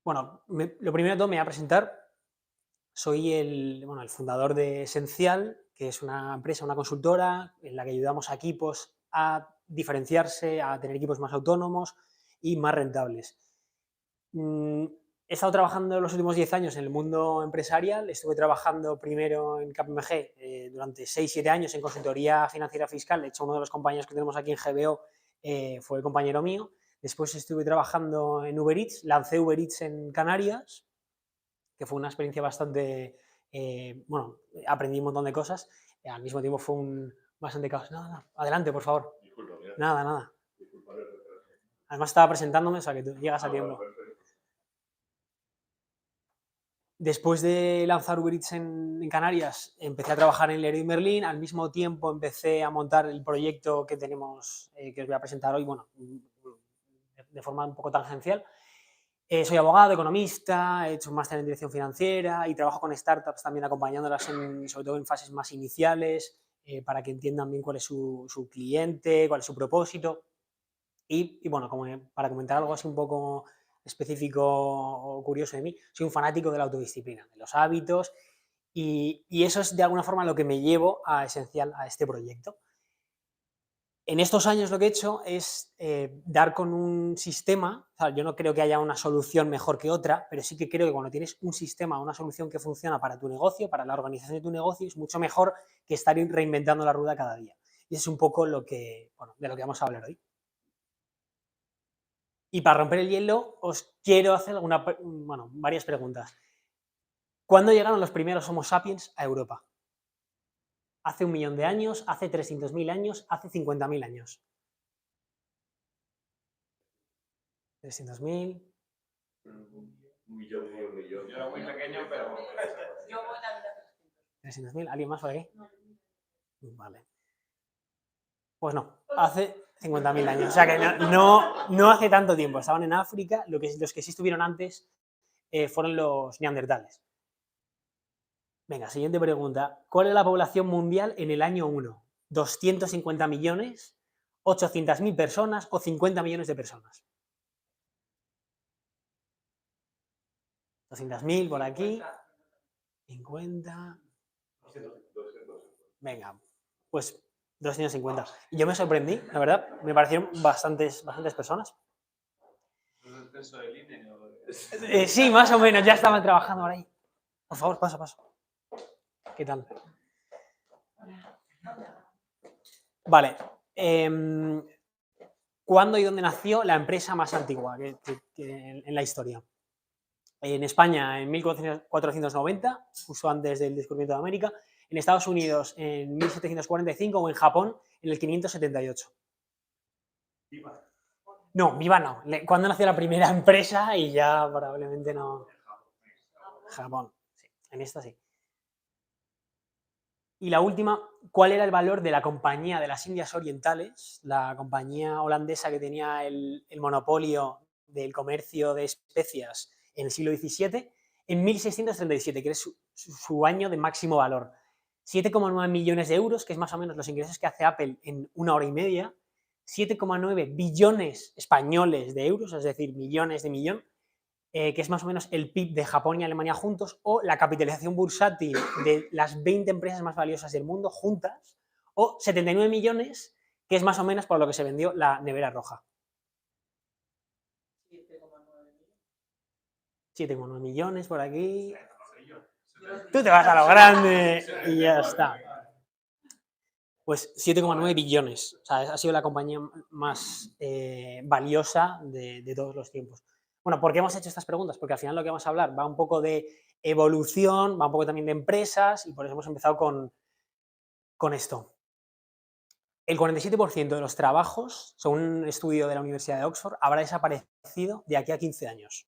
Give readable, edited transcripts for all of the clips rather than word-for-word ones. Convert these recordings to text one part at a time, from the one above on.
Bueno, lo primero de todo me voy a presentar. Soy el fundador de Esencial, que es una empresa, una consultora en la que ayudamos a equipos a diferenciarse, a tener equipos más autónomos y más rentables. Mm, He estado trabajando los últimos 10 años en el mundo empresarial. Estuve trabajando primero en KPMG durante 6-7 años en consultoría financiera fiscal. De hecho, uno de los compañeros que tenemos aquí en GBO fue el compañero mío. Después estuve trabajando en Uber Eats, lancé Uber Eats en Canarias, que fue una experiencia bastante, bueno, aprendí un montón de cosas. Al mismo tiempo fue un bastante caos. Nada, nada, adelante, por favor. Disculpa, mira. Nada, nada. Disculpa el retraso. Además estaba presentándome, o sea que tú llegas a Bueno, tiempo. perfecto. Después de lanzar Uber Eats en Canarias, empecé a trabajar en Leroy Merlin. Al mismo tiempo empecé a montar el proyecto que tenemos, que os voy a presentar hoy, bueno, de forma un poco tangencial. Soy abogado, economista, he hecho un máster en dirección financiera y trabajo con startups también acompañándolas, sobre todo en fases más iniciales, para que entiendan bien cuál es su cliente, cuál es su propósito. Y bueno, como para comentar algo así un poco específico o curioso de mí, soy un fanático de la autodisciplina, de los hábitos, y eso es de alguna forma lo que me llevo a Esencial, a este proyecto. En estos años lo que he hecho es dar con un sistema. O sea, yo no creo que haya una solución mejor que otra, pero sí que creo que cuando tienes un sistema, una solución que funciona para tu negocio, para la organización de tu negocio, es mucho mejor que estar reinventando la rueda cada día. Y eso es un poco lo que, bueno, de lo que vamos a hablar hoy. Y para romper el hielo, os quiero hacer varias preguntas. ¿Cuándo llegaron los primeros Homo sapiens a Europa? ¿Hace 1 millón de años? ¿Hace 300.000 años? ¿Hace 50.000 años? 300.000. Un millón. Yo era muy pequeño, pero... Yo voy también a 300.000. ¿Alguien más por aquí? Vale. Pues no, hace 50.000 años. O sea que no hace tanto tiempo. Estaban en África. Los que sí estuvieron antes fueron los neandertales. Venga, siguiente pregunta. ¿Cuál es la población mundial en el año 1? ¿250 millones, 800.000 personas o 50 millones de personas? 200.000 por aquí. 50. 200. Venga, pues 250. Y yo me sorprendí, la verdad. Me parecieron bastantes personas. ¿Es el censo del INE o Sí, más o menos. Ya estaban trabajando por ahí. Por favor, paso. ¿Qué tal? Vale. ¿Cuándo y dónde nació la empresa más antigua en la historia? En España en 1490, justo antes del descubrimiento de América. En Estados Unidos en 1745 o en Japón en el 578. Viva? No, Viva no. ¿Cuándo nació la primera empresa? Y ya probablemente no. Japón. Sí, en esta sí. Y la última, ¿cuál era el valor de la Compañía de las Indias Orientales, la compañía holandesa que tenía el monopolio del comercio de especias en el siglo XVII, en 1637, que es su año de máximo valor? 7,9 millones de euros, que es más o menos los ingresos que hace Apple en 1 hora y media. 7,9 billones españoles de euros, es decir, millones de millón, que es más o menos el PIB de Japón y Alemania juntos, o la capitalización bursátil de las 20 empresas más valiosas del mundo juntas, o 79 millones, que es más o menos por lo que se vendió la nevera roja. 7,9 millones por aquí. Tú te vas a lo grande y ya está. Pues 7,9 billones. O sea, ha sido la compañía más valiosa de todos los tiempos. Bueno, ¿por qué hemos hecho estas preguntas? Porque al final lo que vamos a hablar va un poco de evolución, va un poco también de empresas, y por eso hemos empezado con esto. El 47% de los trabajos, según un estudio de la Universidad de Oxford, habrá desaparecido de aquí a 15 años.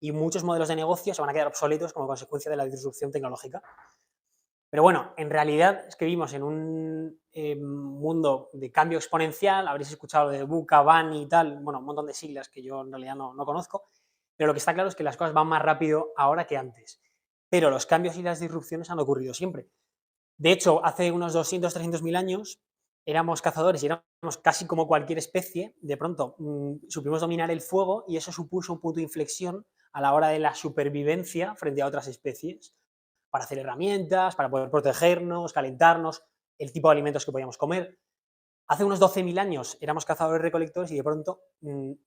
Y muchos modelos de negocio se van a quedar obsoletos como consecuencia de la disrupción tecnológica. Pero bueno, en realidad es que vivimos en un mundo de cambio exponencial. Habréis escuchado de VUCA, BANI y tal, bueno, un montón de siglas que yo en realidad no conozco, pero lo que está claro es que las cosas van más rápido ahora que antes. Pero los cambios y las disrupciones han ocurrido siempre. De hecho, hace unos 200, 300.000 años éramos cazadores y éramos casi como cualquier especie. De pronto supimos dominar el fuego y eso supuso un punto de inflexión a la hora de la supervivencia frente a otras especies, para hacer herramientas, para poder protegernos, calentarnos, el tipo de alimentos que podíamos comer. Hace unos 12.000 años éramos cazadores-recolectores y de pronto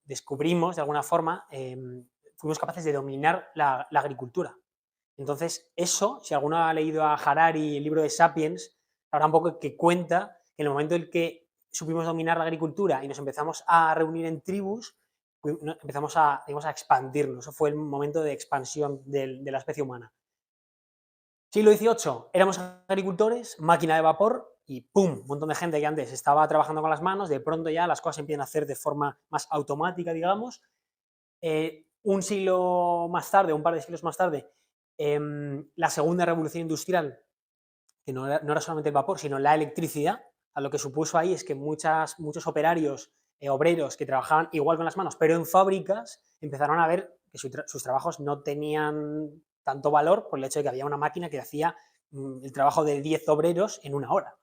descubrimos, de alguna forma, fuimos capaces de dominar la agricultura. Entonces, eso, si alguno ha leído a Harari el libro de Sapiens, habrá un poco que cuenta que en el momento en el que supimos dominar la agricultura y nos empezamos a reunir en tribus, empezamos a expandirnos. Eso fue el momento de expansión de la especie humana. Siglo XVIII, éramos agricultores, máquina de vapor y ¡pum! Un montón de gente que antes estaba trabajando con las manos, de pronto ya las cosas empiezan a hacer de forma más automática, digamos. Un siglo más tarde, un par de siglos más tarde, la segunda revolución industrial, que no era solamente el vapor, sino la electricidad, a lo que supuso ahí es que muchos operarios, obreros que trabajaban igual con las manos, pero en fábricas, empezaron a ver que sus trabajos no tenían tanto valor por el hecho de que había una máquina que hacía el trabajo de 10 obreros en una hora.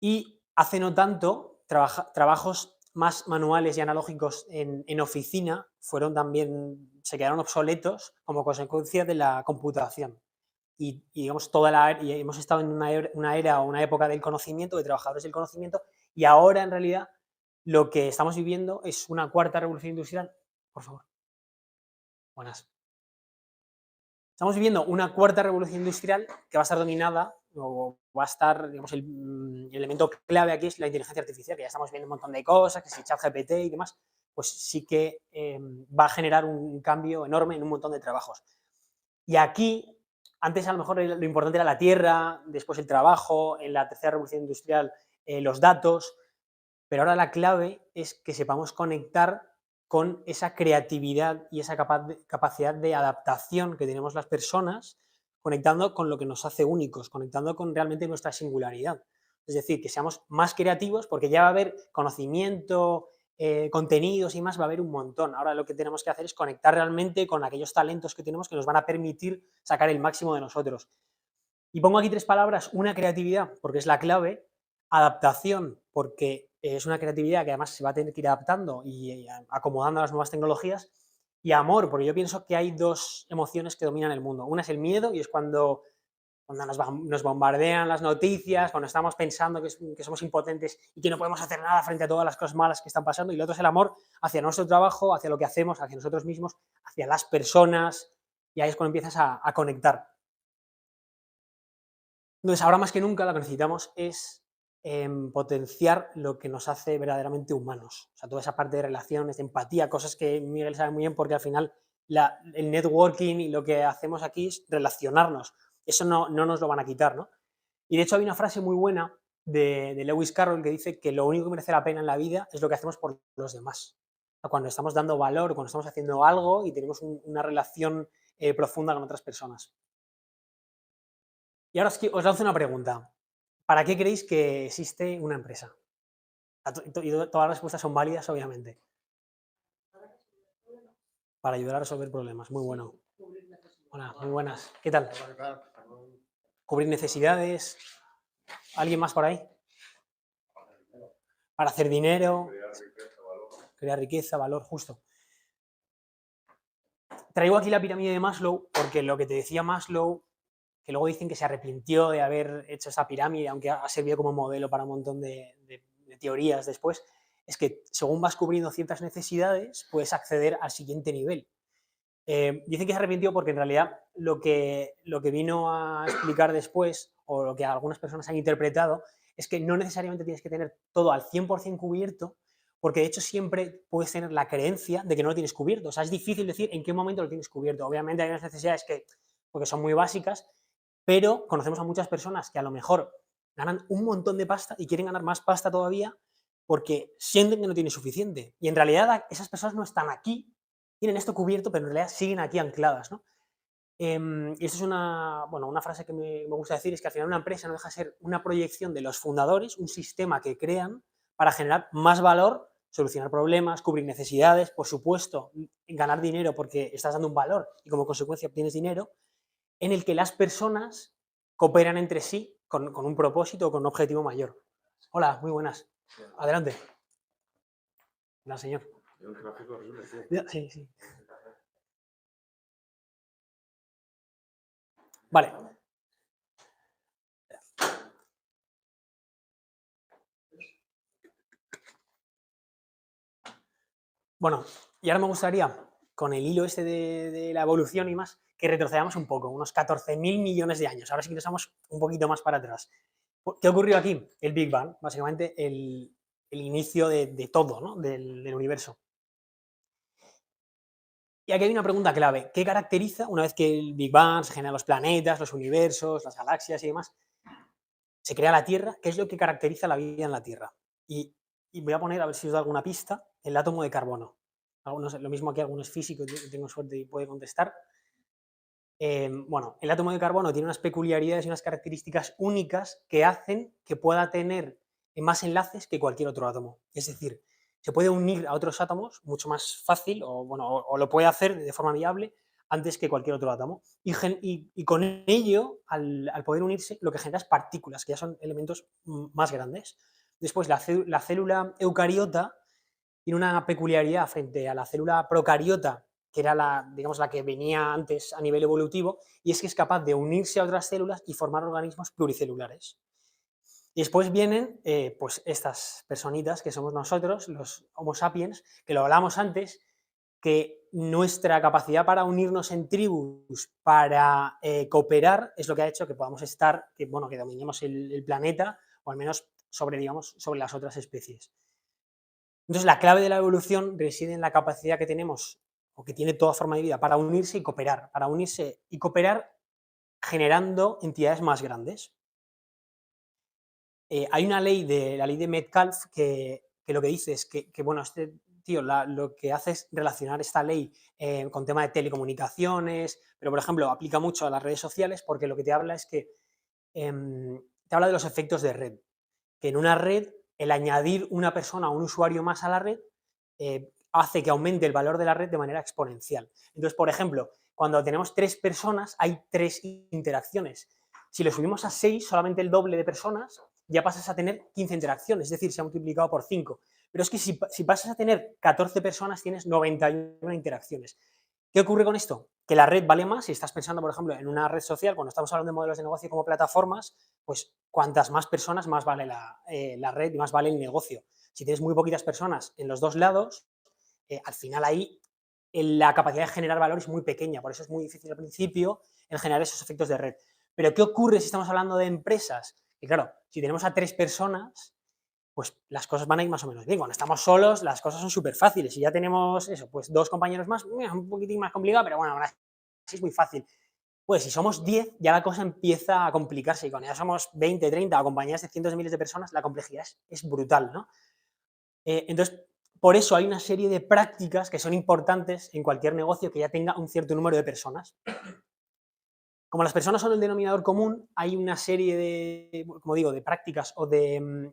Y hace no tanto, trabajos más manuales y analógicos en oficina se quedaron obsoletos como consecuencia de la computación. Y digamos, y hemos estado en una era o una época del conocimiento, de trabajadores del conocimiento, y ahora en realidad lo que estamos viviendo es una cuarta revolución industrial. Por favor. Buenas. Estamos viviendo una cuarta revolución industrial que va a estar dominada, o va a estar, digamos, el elemento clave aquí es la inteligencia artificial, que ya estamos viendo un montón de cosas, que si ChatGPT y demás, pues sí que va a generar un cambio enorme en un montón de trabajos. Y aquí, antes a lo mejor lo importante era la tierra, después el trabajo, en la tercera revolución industrial los datos, pero ahora la clave es que sepamos conectar con esa creatividad y esa capacidad de adaptación que tenemos las personas, conectando con lo que nos hace únicos, conectando con realmente nuestra singularidad. Es decir, que seamos más creativos porque ya va a haber conocimiento, contenidos y más, va a haber un montón. Ahora lo que tenemos que hacer es conectar realmente con aquellos talentos que tenemos que nos van a permitir sacar el máximo de nosotros. Y pongo aquí 3 palabras: una, creatividad, porque es la clave; adaptación, porque es una creatividad que además se va a tener que ir adaptando y acomodando a las nuevas tecnologías; y amor, porque yo pienso que hay 2 emociones que dominan el mundo. Una es el miedo, y es cuando nos bombardean las noticias, cuando estamos pensando que somos impotentes y que no podemos hacer nada frente a todas las cosas malas que están pasando; y lo otro es el amor hacia nuestro trabajo, hacia lo que hacemos, hacia nosotros mismos, hacia las personas, y ahí es cuando empiezas a conectar. Entonces, ahora más que nunca lo que necesitamos es potenciar lo que nos hace verdaderamente humanos. O sea, toda esa parte de relaciones, de empatía, cosas que Miguel sabe muy bien, porque al final el networking y lo que hacemos aquí es relacionarnos. Eso no nos lo van a quitar, ¿no? Y de hecho hay una frase muy buena de Lewis Carroll que dice que lo único que merece la pena en la vida es lo que hacemos por los demás. O sea, cuando estamos dando valor, cuando estamos haciendo algo y tenemos una relación profunda con otras personas. Y ahora os lanzo una pregunta. ¿Para qué creéis que existe una empresa? Y todas las respuestas son válidas, obviamente. Para ayudar a resolver problemas. Muy bueno. Hola, muy buenas. ¿Qué tal? Cubrir necesidades. ¿Alguien más por ahí? Para hacer dinero. Crear riqueza, valor, justo. Traigo aquí la pirámide de Maslow porque lo que te decía Maslow, que luego dicen que se arrepintió de haber hecho esa pirámide, aunque ha servido como modelo para un montón de teorías después, es que según vas cubriendo ciertas necesidades, puedes acceder al siguiente nivel. Dicen que se arrepintió porque en realidad lo que vino a explicar después, o lo que algunas personas han interpretado, es que no necesariamente tienes que tener todo al 100% cubierto, porque de hecho siempre puedes tener la creencia de que no lo tienes cubierto. O sea, es difícil decir en qué momento lo tienes cubierto. Obviamente hay unas necesidades porque son muy básicas, pero conocemos a muchas personas que a lo mejor ganan un montón de pasta y quieren ganar más pasta todavía porque sienten que no tienen suficiente. Y en realidad esas personas no están aquí, tienen esto cubierto, pero en realidad siguen aquí ancladas, ¿no? Y esto es una frase que me gusta decir, es que al final una empresa no deja de ser una proyección de los fundadores, un sistema que crean para generar más valor, solucionar problemas, cubrir necesidades, por supuesto, ganar dinero porque estás dando un valor y como consecuencia obtienes dinero, en el que las personas cooperan entre sí con un propósito o con un objetivo mayor. Hola, muy buenas. Adelante. Hola, señor. Un gráfico horrible, sí. Sí, sí. Vale. Bueno, y ahora me gustaría, con el hilo este de la evolución y más, que retrocedamos un poco, unos 14.000 millones de años. Ahora sí que nos vamos un poquito más para atrás. ¿Qué ocurrió aquí? El Big Bang, básicamente el inicio de todo, ¿no? Del universo. Y aquí hay una pregunta clave. ¿Qué caracteriza, una vez que el Big Bang se generan los planetas, los universos, las galaxias y demás, se crea la Tierra? ¿Qué es lo que caracteriza la vida en la Tierra? Y voy a poner, a ver si os da alguna pista, el átomo de carbono. Algunos, lo mismo aquí, algunos físicos, tengo suerte y puede contestar. Bueno, el átomo de carbono tiene unas peculiaridades y unas características únicas que hacen que pueda tener más enlaces que cualquier otro átomo. Es decir, se puede unir a otros átomos mucho más fácil, o, bueno, o lo puede hacer de forma viable antes que cualquier otro átomo. Y con ello, al poder unirse, lo que genera es partículas, que ya son elementos más grandes. Después, la célula eucariota tiene una peculiaridad frente a la célula procariota, que era digamos, la que venía antes a nivel evolutivo, y es que es capaz de unirse a otras células y formar organismos pluricelulares. Y después vienen pues estas personitas que somos nosotros, los Homo sapiens, que lo hablamos antes, que nuestra capacidad para unirnos en tribus, para cooperar, es lo que ha hecho que podamos estar, que, bueno, que dominemos el planeta, o al menos sobre, digamos, sobre las otras especies. Entonces, la clave de la evolución reside en la capacidad que tenemos, o que tiene toda forma de vida, para unirse y cooperar, generando entidades más grandes. Hay una ley, la ley de Metcalfe, que lo que dice es que bueno, este tío lo que hace es relacionar esta ley con tema de telecomunicaciones, pero por ejemplo, aplica mucho a las redes sociales, porque lo que te habla es que te habla de los efectos de red. Que en una red, el añadir una persona o un usuario más a la red hace que aumente el valor de la red de manera exponencial. Entonces, por ejemplo, cuando tenemos 3 personas, hay 3 interacciones. Si lo subimos a 6, solamente el doble de personas, ya pasas a tener 15 interacciones, es decir, se ha multiplicado por 5. Pero es que si pasas a tener 14 personas, tienes 91 interacciones. ¿Qué ocurre con esto? Que la red vale más. Si estás pensando, por ejemplo, en una red social, cuando estamos hablando de modelos de negocio como plataformas, pues cuantas más personas, más vale la red y más vale el negocio. Si tienes muy poquitas personas en los dos lados, al final ahí la capacidad de generar valor es muy pequeña. Por eso es muy difícil al principio el generar esos efectos de red. Pero ¿qué ocurre si estamos hablando de empresas? Y claro, si tenemos a 3 personas, pues las cosas van a ir más o menos bien. Cuando estamos solos, las cosas son súper fáciles. Si ya tenemos eso, pues 2 compañeros más, un poquitín más complicado, pero bueno, así es muy fácil. Pues si somos 10, ya la cosa empieza a complicarse. Y cuando ya somos 20, 30 o compañías de cientos de miles de personas, la complejidad es brutal, ¿no? Entonces, por eso hay una serie de prácticas que son importantes en cualquier negocio que ya tenga un cierto número de personas. Como las personas son el denominador común, hay una serie de, como digo, de prácticas o de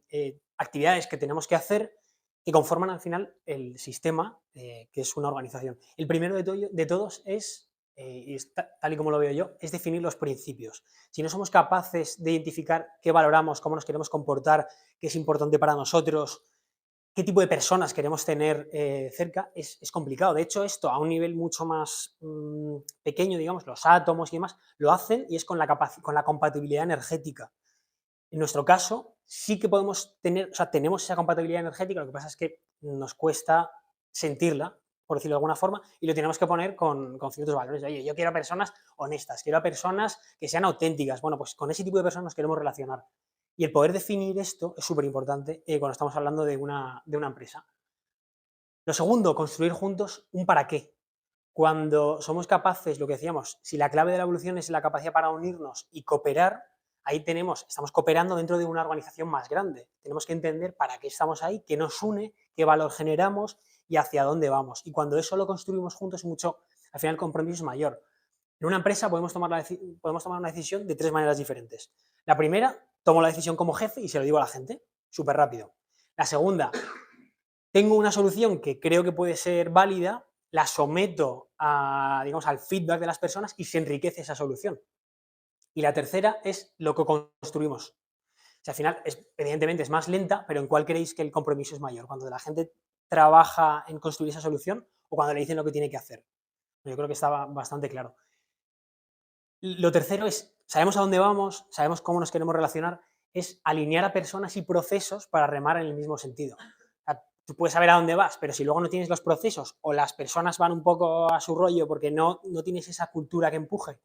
actividades que tenemos que hacer que conforman al final el sistema, que es una organización. El primero de todos es, y tal y como lo veo yo, es definir los principios. Si no somos capaces de identificar qué valoramos, cómo nos queremos comportar, qué es importante para nosotros, qué tipo de personas queremos tener cerca, es complicado. De hecho, esto a un nivel mucho más pequeño, digamos, los átomos y demás, lo hacen y es con la compatibilidad energética. En nuestro caso, sí que podemos tener, o sea, tenemos esa compatibilidad energética, lo que pasa es que nos cuesta sentirla, por decirlo de alguna forma, y lo tenemos que poner con ciertos valores. Oye, yo quiero a personas honestas, quiero a personas que sean auténticas. Bueno, pues con ese tipo de personas nos queremos relacionar. Y el poder definir esto es súper importante cuando estamos hablando de una empresa. Lo segundo, construir juntos un para qué. Cuando somos capaces, lo que decíamos, si la clave de la evolución es la capacidad para unirnos y cooperar, ahí estamos cooperando dentro de una organización más grande. Tenemos que entender para qué estamos ahí, qué nos une, qué valor generamos y hacia dónde vamos. Y cuando eso lo construimos juntos, al final el compromiso es mayor. En una empresa podemos tomar una decisión de 3 maneras diferentes. La primera, tomo la decisión como jefe y se lo digo a la gente, súper rápido. La segunda, tengo una solución que creo que puede ser válida, la someto digamos, al feedback de las personas y se enriquece esa solución. Y la tercera es lo que construimos. O sea, al final, evidentemente es más lenta, pero ¿en cuál creéis que el compromiso es mayor? ¿Cuando la gente trabaja en construir esa solución o cuando le dicen lo que tiene que hacer? Yo creo que estaba bastante claro. Lo tercero es, sabemos a dónde vamos, sabemos cómo nos queremos relacionar, es alinear a personas y procesos para remar en el mismo sentido. O sea, tú puedes saber a dónde vas, pero si luego no tienes los procesos o las personas van un poco a su rollo porque no tienes esa cultura que empuje,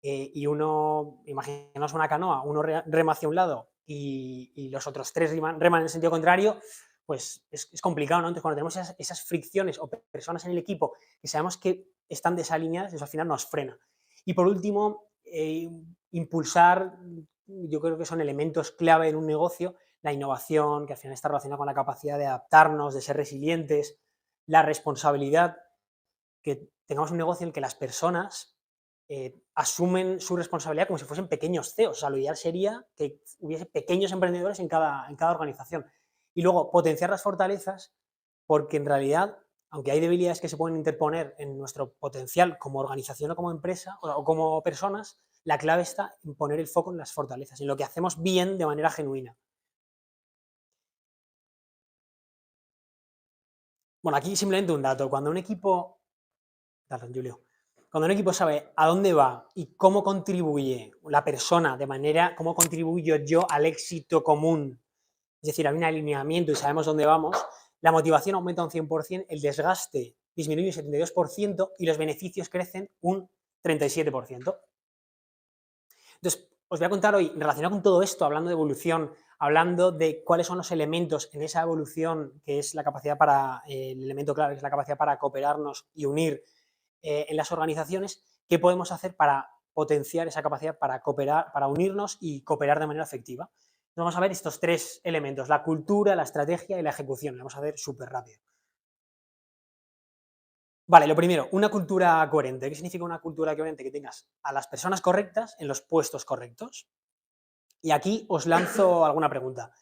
y uno, imaginaos una canoa, uno rema hacia un lado y los otros tres reman en el sentido contrario, pues es complicado, ¿no? Entonces, cuando tenemos esas fricciones o personas en el equipo que sabemos que están desalineadas, eso al final nos frena. Y por último, impulsar, yo creo que son elementos clave en un negocio, la innovación, que al final está relacionada con la capacidad de adaptarnos, de ser resilientes, la responsabilidad, que tengamos un negocio en el que las personas asumen su responsabilidad como si fuesen pequeños CEOs. O sea, lo ideal sería que hubiese pequeños emprendedores en cada organización. Y luego, potenciar las fortalezas, porque en realidad, aunque hay debilidades que se pueden interponer en nuestro potencial como organización o como empresa o como personas, la clave está en poner el foco en las fortalezas, en lo que hacemos bien de manera genuina. Bueno, aquí simplemente un dato. Cuando un equipo... Dale, Julio. Cuando un equipo sabe a dónde va y cómo contribuye la persona, de manera, cómo contribuyo yo al éxito común, es decir, hay un alineamiento y sabemos dónde vamos, la motivación aumenta un 100%, el desgaste disminuye un 72% y los beneficios crecen un 37%. Entonces, os voy a contar hoy, relacionado con todo esto, hablando de evolución, hablando de cuáles son los elementos en esa evolución, que es la capacidad para, el elemento clave, que es la capacidad para cooperarnos y unir en las organizaciones, qué podemos hacer para potenciar esa capacidad para cooperar, para unirnos y cooperar de manera efectiva. Vamos a ver estos tres elementos, la cultura, la estrategia y la ejecución. Lo vamos a ver súper rápido. Vale, lo primero, una cultura coherente. ¿Qué significa una cultura coherente? Que tengas a las personas correctas en los puestos correctos. Y aquí os lanzo alguna pregunta.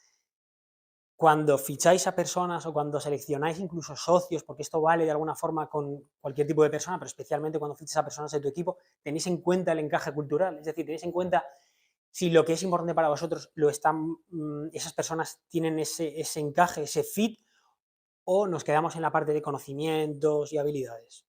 Cuando ficháis a personas o cuando seleccionáis incluso socios, porque esto vale de alguna forma con cualquier tipo de persona, pero especialmente cuando fichas a personas de tu equipo, tenéis en cuenta el encaje cultural, es decir, tenéis en cuenta si lo que es importante para vosotros lo están, esas personas tienen ese encaje, ese fit, o nos quedamos en la parte de conocimientos y habilidades.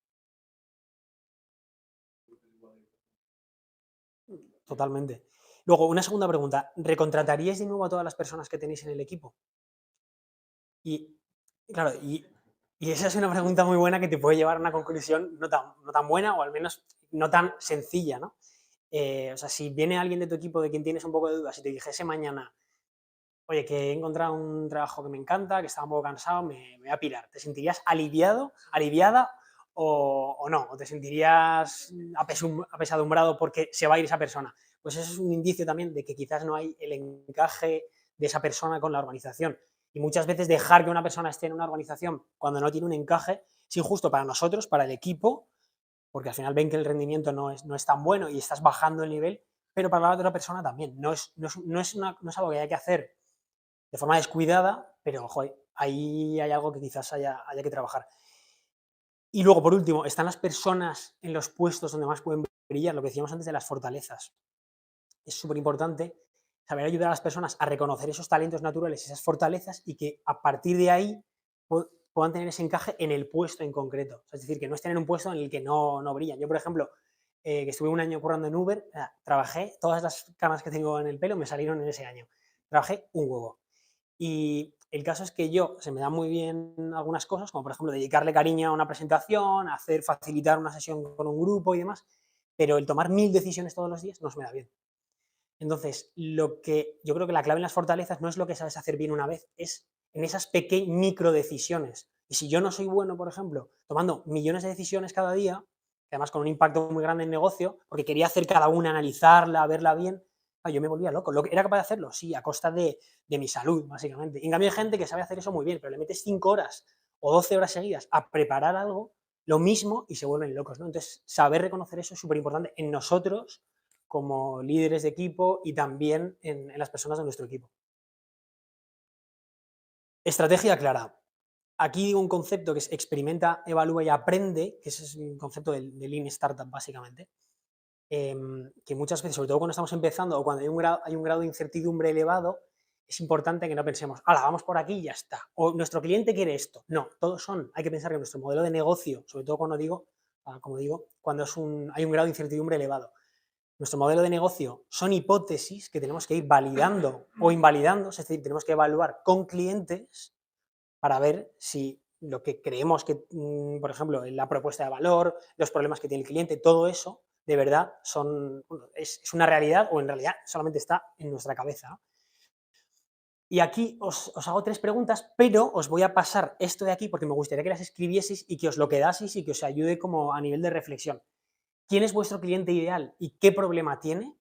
Totalmente. Luego, una segunda pregunta, ¿recontrataríais de nuevo a todas las personas que tenéis en el equipo? Y claro, y esa es una pregunta muy buena que te puede llevar a una conclusión no tan buena o al menos no tan sencilla, ¿no? O sea, si viene alguien de tu equipo de quien tienes un poco de dudas y te dijese mañana, oye, que he encontrado un trabajo que me encanta, que estaba un poco cansado, me voy a pirar. ¿Te sentirías aliviado, aliviada o no? ¿O te sentirías apesadumbrado porque se va a ir esa persona? Pues eso es un indicio también de que quizás no hay el encaje de esa persona con la organización. Y muchas veces dejar que una persona esté en una organización cuando no tiene un encaje es injusto para nosotros, para el equipo, porque al final ven que el rendimiento no es tan bueno y estás bajando el nivel, pero para la otra persona también. No es algo que hay que hacer de forma descuidada, pero joder, ahí hay algo que quizás haya que trabajar. Y luego, por último, están las personas en los puestos donde más pueden brillar, lo que decíamos antes de las fortalezas. Es súper importante saber ayudar a las personas a reconocer esos talentos naturales, esas fortalezas, y que a partir de ahí puedan tener ese encaje en el puesto en concreto. Es decir, que no estén en un puesto en el que no brillan. Yo, por ejemplo, que estuve un año currando en Uber, trabajé, todas las canas que tengo en el pelo me salieron en ese año. Trabajé un huevo. Y el caso es que se me dan muy bien algunas cosas, como por ejemplo dedicarle cariño a una presentación, facilitar una sesión con un grupo y demás, pero el tomar 1000 decisiones todos los días no se me da bien. Entonces, lo que yo creo que la clave en las fortalezas no es lo que sabes hacer bien una vez, es en esas micro decisiones. Y si yo no soy bueno, por ejemplo, tomando millones de decisiones cada día, además con un impacto muy grande en negocio, porque quería hacer cada una, analizarla, verla bien, yo me volvía loco. ¿Era capaz de hacerlo? Sí, a costa de mi salud, básicamente. Y en cambio hay gente que sabe hacer eso muy bien, pero le metes 5 horas o 12 horas seguidas a preparar algo, lo mismo, y se vuelven locos, ¿no? Entonces, saber reconocer eso es súper importante en nosotros como líderes de equipo y también en las personas de nuestro equipo. Estrategia clara. Aquí digo un concepto que es experimenta, evalúa y aprende, que ese es un concepto de Lean Startup, básicamente, que muchas veces, sobre todo cuando estamos empezando o cuando hay un grado de incertidumbre elevado, es importante que no pensemos, ¡hala, vamos por aquí y ya está! O nuestro cliente quiere esto. No, hay que pensar que nuestro modelo de negocio, sobre todo como digo, cuando hay un grado de incertidumbre elevado, nuestro modelo de negocio son hipótesis que tenemos que ir validando o invalidando, es decir, tenemos que evaluar con clientes para ver si lo que creemos que, por ejemplo, la propuesta de valor, los problemas que tiene el cliente, todo eso, de verdad, es una realidad o en realidad solamente está en nuestra cabeza, ¿no? Y aquí os hago 3 preguntas, pero os voy a pasar esto de aquí porque me gustaría que las escribieseis y que os lo quedaseis y que os ayude como a nivel de reflexión. ¿Quién es vuestro cliente ideal y qué problema tiene?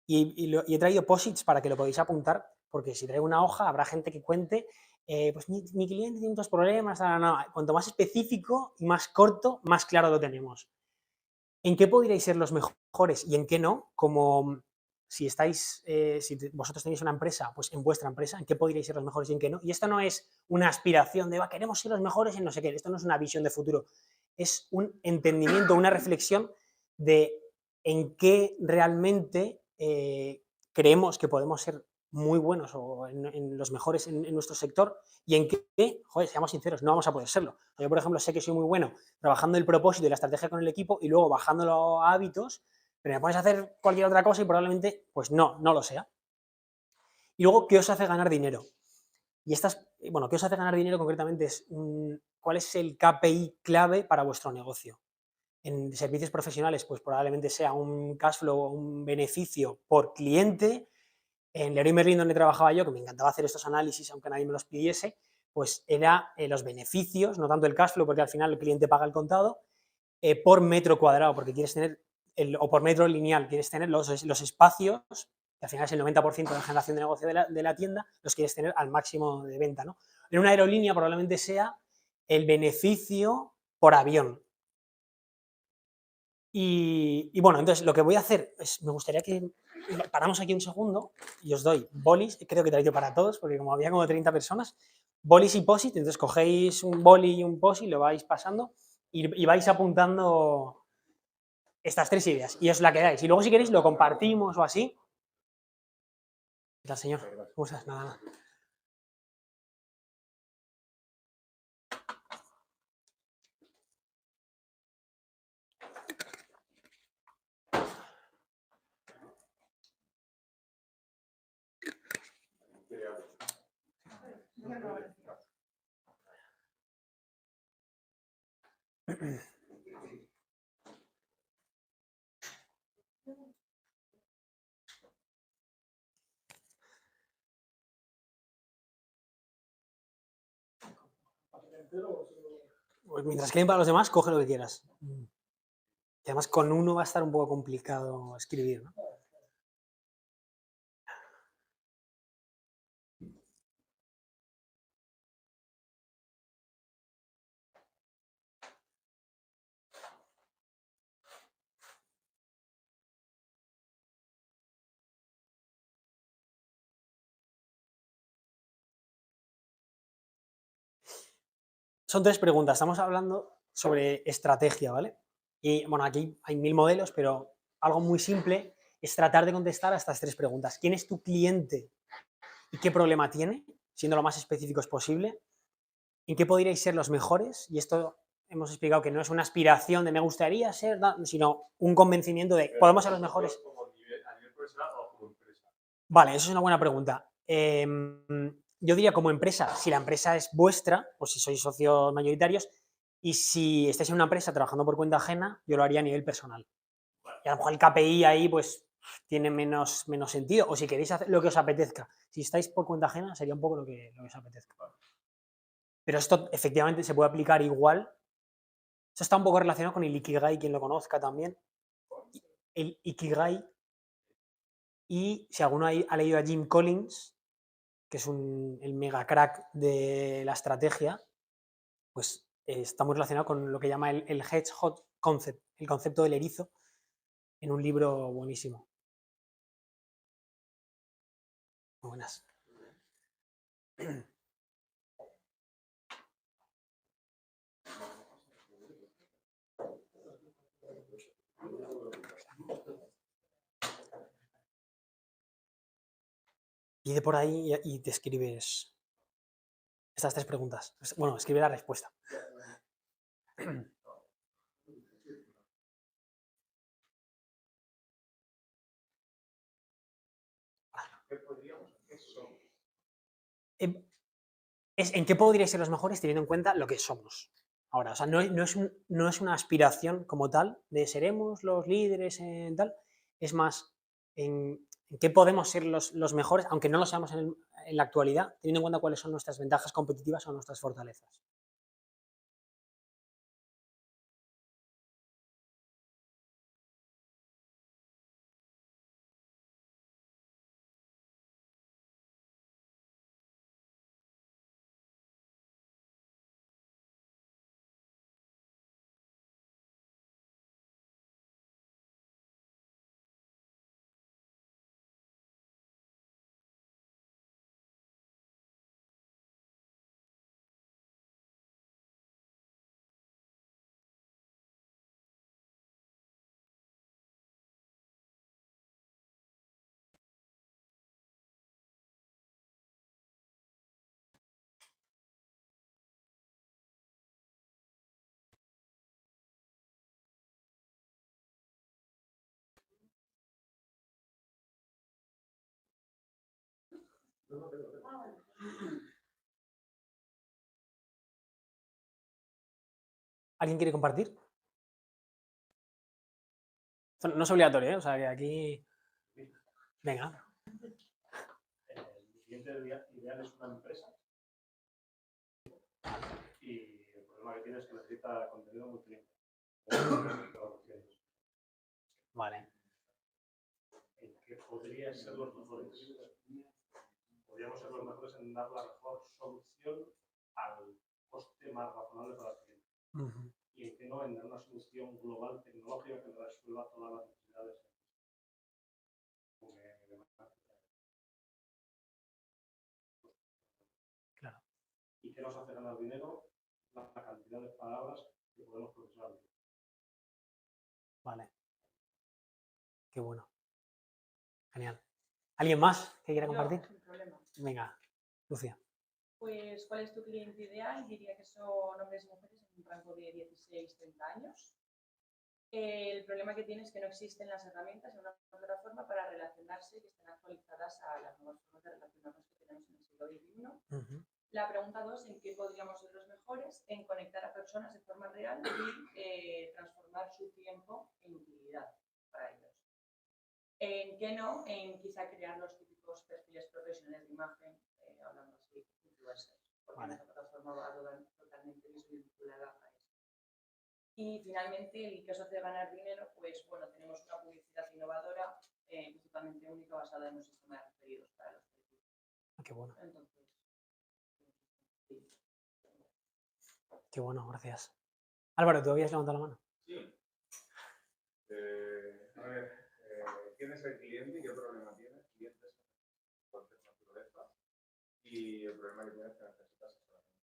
Y he traído posits para que lo podáis apuntar, porque si traigo una hoja habrá gente que cuente, pues mi cliente tiene muchos problemas, no. Cuanto más específico y más corto, más claro lo tenemos. ¿En qué podríais ser los mejores y en qué no? Como si vosotros tenéis una empresa, pues en vuestra empresa, ¿en qué podríais ser los mejores y en qué no? Y esto no es una aspiración de, queremos ser los mejores en no sé qué, esto no es una visión de futuro, es un entendimiento, una reflexión de en qué realmente creemos que podemos ser muy buenos o en los mejores en nuestro sector y en qué, joder, seamos sinceros, no vamos a poder serlo. Yo, por ejemplo, sé que soy muy bueno trabajando el propósito y la estrategia con el equipo y luego bajándolo a hábitos, pero me pones a hacer cualquier otra cosa y probablemente, pues no lo sea. Y luego, ¿qué os hace ganar dinero? Y ¿qué os hace ganar dinero concretamente? ¿Cuál es el KPI clave para vuestro negocio? En servicios profesionales, pues probablemente sea un cash flow o un beneficio por cliente. En Leroy Merlin, donde trabajaba yo, que me encantaba hacer estos análisis, aunque nadie me los pidiese, pues era los beneficios, no tanto el cash flow, porque al final el cliente paga el contado, por metro cuadrado, porque quieres tener, o por metro lineal, quieres tener los espacios, que al final es el 90% de la generación de negocio de la tienda, los quieres tener al máximo de venta, ¿no? En una aerolínea probablemente sea el beneficio por avión. Y bueno, entonces lo que voy a hacer es, me gustaría que paramos aquí un segundo y os doy bolis, creo que he traído para todos, porque como había como 30 personas, bolis y posit, entonces cogéis un boli y un posit, lo vais pasando y vais apuntando estas 3 ideas y os la quedáis. Y luego si queréis lo compartimos o así. ¿Qué tal, señor? ¿Cómo estás? Nada. Pues mientras queden para los demás, coge lo que quieras. Y además con uno va a estar un poco complicado escribir, ¿no? Son 3 preguntas. Estamos hablando sobre estrategia, ¿vale? Y bueno, aquí hay 1000 modelos, pero algo muy simple es tratar de contestar a estas 3 preguntas. ¿Quién es tu cliente y qué problema tiene? Siendo lo más específicos posible. ¿En qué podríais ser los mejores? Y esto hemos explicado que no es una aspiración de me gustaría ser, sino un convencimiento de podemos ser los mejores. ¿A nivel profesional o como empresa? Vale, eso es una buena pregunta. Yo diría como empresa, si la empresa es vuestra, o si sois socios mayoritarios, y si estáis en una empresa trabajando por cuenta ajena, yo lo haría a nivel personal. Y a lo mejor el KPI ahí, pues, tiene menos sentido. O si queréis hacer lo que os apetezca. Si estáis por cuenta ajena, sería un poco lo que os apetezca. Pero esto efectivamente se puede aplicar igual. Esto está un poco relacionado con el Ikigai, quien lo conozca también. El Ikigai, y si alguno ha leído a Jim Collins, que es el mega crack de la estrategia, pues está muy relacionado con lo que llama el hedgehog concept, el concepto del erizo, en un libro buenísimo. Muy buenas. Pide por ahí y te escribes estas 3 preguntas. Bueno, escribe la respuesta. es en qué podríais ser los mejores teniendo en cuenta lo que somos ahora. O sea, no es una aspiración como tal de seremos los líderes en tal, es más en qué podemos ser los mejores, aunque no lo seamos en la actualidad, teniendo en cuenta cuáles son nuestras ventajas competitivas o nuestras fortalezas. ¿Alguien quiere compartir? Esto no es obligatorio, ¿eh? O sea, que aquí... Venga. El cliente ideal es una empresa y el problema que tiene es que necesita contenido multilingüe. Vale. ¿En qué podrían ser los mejores? Podríamos ser los mejores en dar la mejor solución al coste más razonable para el cliente. Y en que no, en dar una solución global tecnológica que resuelva todas las necesidades. Claro. ¿Y qué nos hace ganar dinero? La cantidad de palabras que podemos procesar. Vale. Qué bueno. Genial. ¿Alguien más que quiera compartir? Yo, sin problema. Venga, Lucía. Pues, ¿cuál es tu cliente ideal? Diría que son hombres y mujeres en un rango de 16-30 años. El problema que tiene es que no existen las herramientas en una plataforma para relacionarse que estén actualizadas a las nuevas formas de relacionarnos que tenemos en el siglo XXI. La pregunta 2, ¿en qué podríamos ser los mejores? En conectar a personas de forma real y transformar su tiempo en utilidad para ellos. ¿En qué no? En quizá crear los típicos perfiles profesionales de imagen, hablando así, influencers, porque esta plataforma va totalmente vinculada a eso. Y finalmente, el que os hace ganar dinero, pues bueno, tenemos una publicidad innovadora, principalmente única, basada en un sistema de referidos para los perfiles. Qué bueno. Entonces, sí. Qué bueno, gracias. Álvaro, ¿tú habías levantado la mano? Sí. A ver, ¿quién es el cliente y qué problema tiene? Clientes de cualquier naturaleza y el problema que tiene es que necesitas asesoramiento.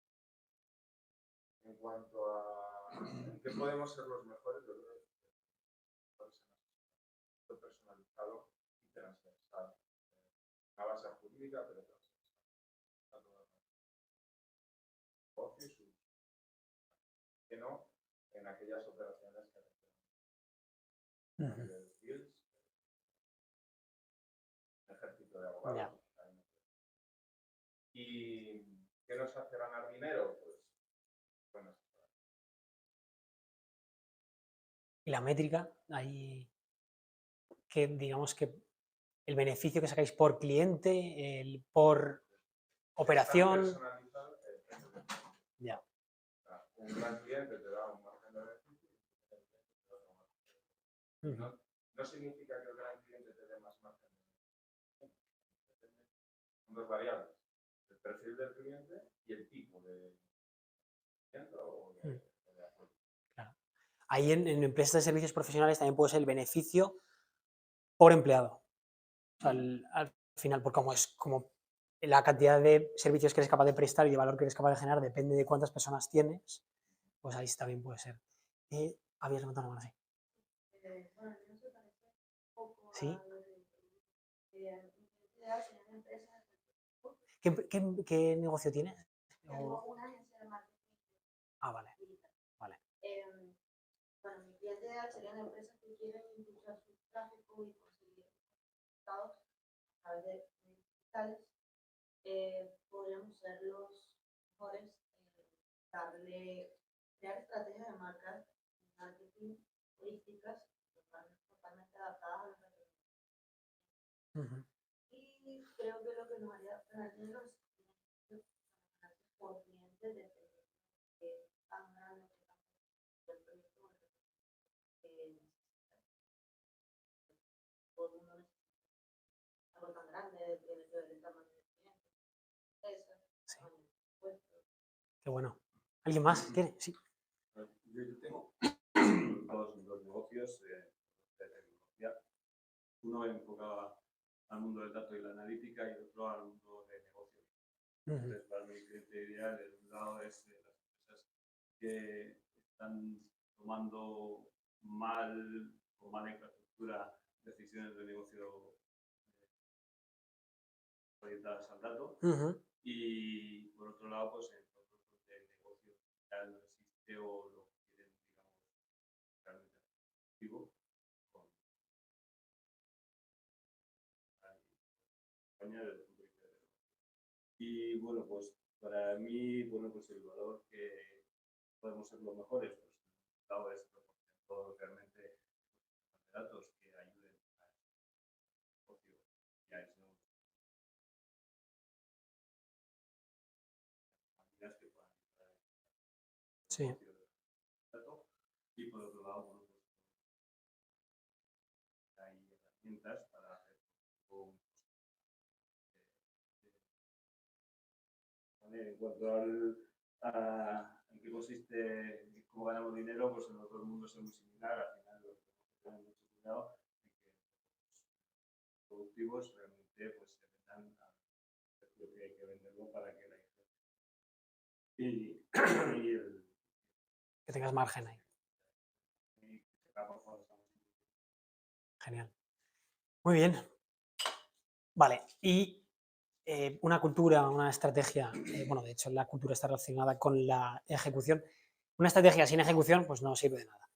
En cuanto a en qué podemos ser los mejores, yo creo que los mejores en asesoramiento personalizado y transversal. Una base jurídica, pero transversal. Negocios, que no en aquellas operaciones que ejército de abogados. ¿Y qué nos hace ganar dinero? Pues bueno. Y la métrica, ahí que digamos que el beneficio que sacáis por cliente, por operación. Ya. Un gran cliente te da un margen de beneficio y no significa que el gran cliente te dé más margen de beneficio. Son dos variables. El perfil del cliente y el tipo de cliente o de apoyo. Claro. Ahí en empresas de servicios profesionales también puede ser el beneficio por empleado. O sea, al final, porque como la cantidad de servicios que eres capaz de prestar y de valor que eres capaz de generar depende de cuántas personas tienes, pues ahí también puede ser. Habías levantado la mano, sí. Bueno, no se parece un poco ¿Sí? a lo de empresas. ¿Qué negocio tienes? Tengo una agencia de marketing. Vale. Vale. Bueno, mi cliente ideal serían empresas que quieren impulsar su tráfico y conseguir resultados a través de medios digitales. Podríamos ser los mejor es crear estrategias de marketing holísticas totalmente adaptadas a los requerimientos. Y creo que lo que nos haría ganar dinero es por clientes de tan grande que el proyecto todo el mundo necesita algo tan grande, tiene que ver el tamaño del cliente. Qué bueno. ¿Alguien más quiere? Sí. Yo tengo dos negocios de tecnología. Uno enfocado al mundo del dato y la analítica y otro al mundo de negocio. Entonces, para mi cliente ideal, de un lado es las empresas que están tomando mal o mala infraestructura decisiones de negocio orientadas al dato. Y por otro lado, pues en otros donde el negocio ya no existe o lo quieren, digamos, realmente activo con España desde el punto de vista de negocio. Y bueno, pues para mí, bueno, pues el valor que podemos ser los mejores, pues por un lado es todo realmente datos que ayuden al negocio y a eso que puedan Sí. Y por otro lado, bueno, pues hay herramientas para hacer en cuanto a en qué consiste, cómo ganamos dinero, pues en todo el mundo es muy similar. Al final, lo que tenemos mucho cuidado es que los productivos realmente pues, se vendan al precio que hay que venderlo para que la y que tengas margen ahí. Genial. Muy bien. Vale. Y una cultura, una estrategia, bueno, de hecho la cultura está relacionada con la ejecución. Una estrategia sin ejecución, pues no sirve de nada.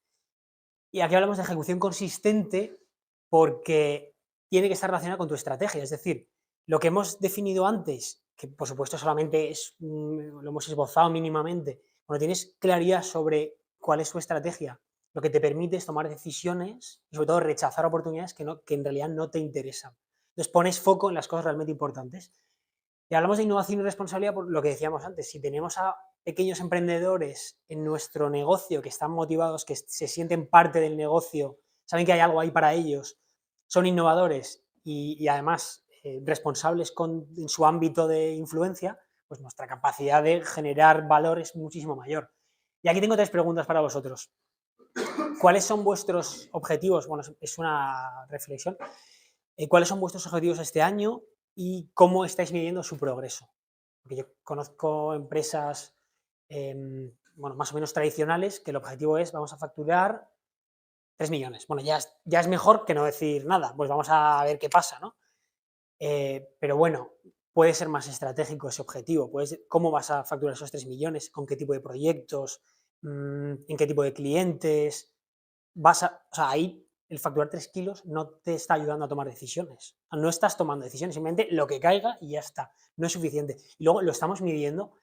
Y aquí hablamos de ejecución consistente porque tiene que estar relacionada con tu estrategia. Es decir, lo que hemos definido antes, que por supuesto solamente lo hemos esbozado mínimamente, cuando tienes claridad sobre cuál es tu estrategia, lo que te permite es tomar decisiones y sobre todo rechazar oportunidades que en realidad no te interesan. Entonces pones foco en las cosas realmente importantes. Y hablamos de innovación y responsabilidad por lo que decíamos antes. Si tenemos a pequeños emprendedores en nuestro negocio que están motivados, que se sienten parte del negocio, saben que hay algo ahí para ellos, son innovadores y además responsables en su ámbito de influencia, pues nuestra capacidad de generar valor es muchísimo mayor. Y aquí tengo 3 preguntas para vosotros. ¿Cuáles son vuestros objetivos? Bueno, es una reflexión. ¿Cuáles son vuestros objetivos este año y cómo estáis midiendo su progreso? Porque yo conozco empresas bueno, más o menos tradicionales que el objetivo es vamos a facturar 3 millones. Bueno, ya es mejor que no decir nada, pues vamos a ver qué pasa, ¿no? Pero bueno, puede ser más estratégico ese objetivo. ¿Cómo vas a facturar esos 3 millones? ¿Con qué tipo de proyectos? ¿En qué tipo de clientes? O sea, ahí el facturar 3 kilos no te está ayudando a tomar decisiones. No estás tomando decisiones, simplemente lo que caiga y ya está. No es suficiente. Y luego lo estamos midiendo.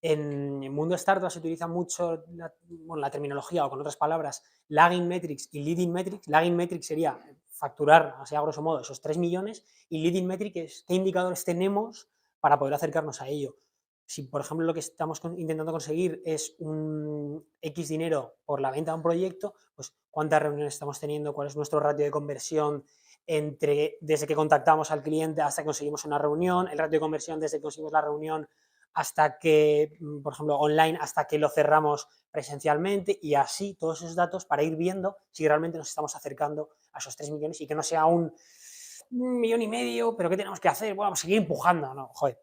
En el mundo startup se utiliza mucho la terminología, o con otras palabras, lagging metrics y leading metrics. Lagging metrics sería facturar, así a grosso modo, esos 3 millones, y leading metrics es qué indicadores tenemos para poder acercarnos a ello. Si, por ejemplo, lo que estamos intentando conseguir es un X dinero por la venta de un proyecto, pues cuántas reuniones estamos teniendo, cuál es nuestro ratio de conversión desde que contactamos al cliente hasta que conseguimos una reunión, el ratio de conversión desde que conseguimos la reunión hasta que, por ejemplo, online, hasta que lo cerramos presencialmente, y así todos esos datos para ir viendo si realmente nos estamos acercando a esos 3 millones y que no sea 1,5 millones, pero ¿qué tenemos que hacer? Bueno, seguir empujando, no, joder,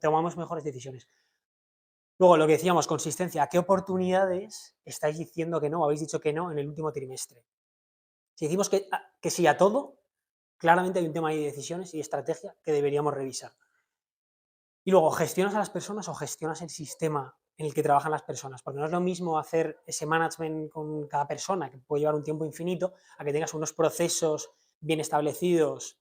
tomamos mejores decisiones. Luego, lo que decíamos, consistencia, ¿a qué oportunidades estáis diciendo que no, o habéis dicho que no en el último trimestre? Si decimos que sí a todo, claramente hay un tema de decisiones y estrategia que deberíamos revisar. Y luego, ¿gestionas a las personas o gestionas el sistema en el que trabajan las personas? Porque no es lo mismo hacer ese management con cada persona, que puede llevar un tiempo infinito, a que tengas unos procesos bien establecidos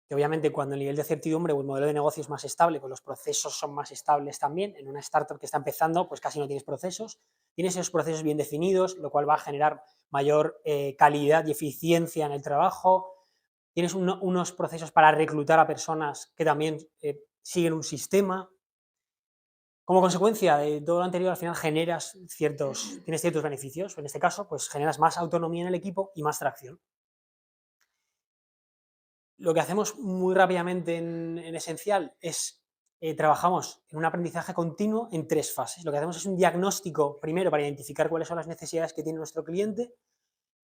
que obviamente cuando el nivel de certidumbre o el modelo de negocio es más estable, pues los procesos son más estables también. En una startup que está empezando, pues casi no tienes procesos. Tienes esos procesos bien definidos, lo cual va a generar mayor calidad y eficiencia en el trabajo. Tienes unos procesos para reclutar a personas que también siguen un sistema. Como consecuencia de todo lo anterior, al final tienes ciertos beneficios. En este caso, pues generas más autonomía en el equipo y más tracción. Lo que hacemos muy rápidamente en Esencial es trabajamos en un aprendizaje continuo en 3 fases. Lo que hacemos es un diagnóstico primero para identificar cuáles son las necesidades que tiene nuestro cliente.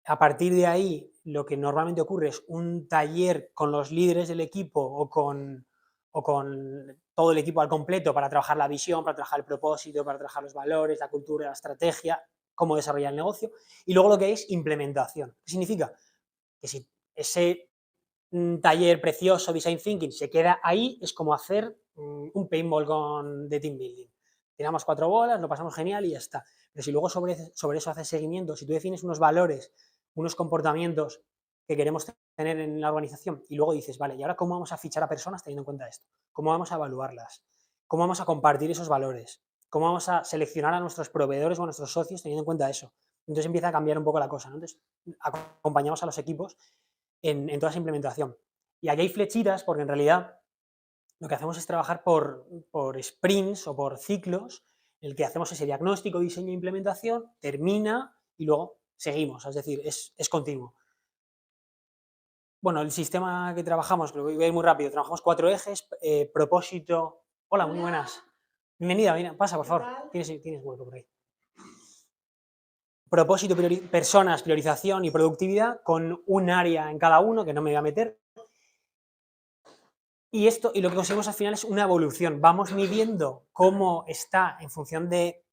A partir de ahí, lo que normalmente ocurre es un taller con los líderes del equipo o con todo el equipo al completo para trabajar la visión, para trabajar el propósito, para trabajar los valores, la cultura, la estrategia, cómo desarrollar el negocio. Y luego lo que es implementación. ¿Qué significa? Que si ese taller precioso, Design Thinking, se queda ahí, es como hacer un paintball de team building. Tiramos 4 bolas, lo pasamos genial y ya está. Pero si luego sobre eso haces seguimiento, si tú defines unos valores, unos comportamientos que queremos tener en la organización y luego dices, vale, ¿y ahora cómo vamos a fichar a personas teniendo en cuenta esto? ¿Cómo vamos a evaluarlas? ¿Cómo vamos a compartir esos valores? ¿Cómo vamos a seleccionar a nuestros proveedores o a nuestros socios teniendo en cuenta eso? Entonces empieza a cambiar un poco la cosa, ¿no? Entonces acompañamos a los equipos en toda esa implementación. Y aquí hay flechitas porque en realidad lo que hacemos es trabajar por sprints o por ciclos, en el que hacemos ese diagnóstico, diseño e implementación, termina y luego seguimos, es decir, es continuo. Bueno, el sistema que trabajamos, lo voy a ir muy rápido, trabajamos 4 ejes, propósito... Hola, muy buenas. Bienvenida, pasa, por favor. Tienes hueco por ahí. Propósito, personas, priorización y productividad, con un área en cada uno, que no me voy a meter. Y lo que conseguimos al final es una evolución. Vamos midiendo cómo está en función de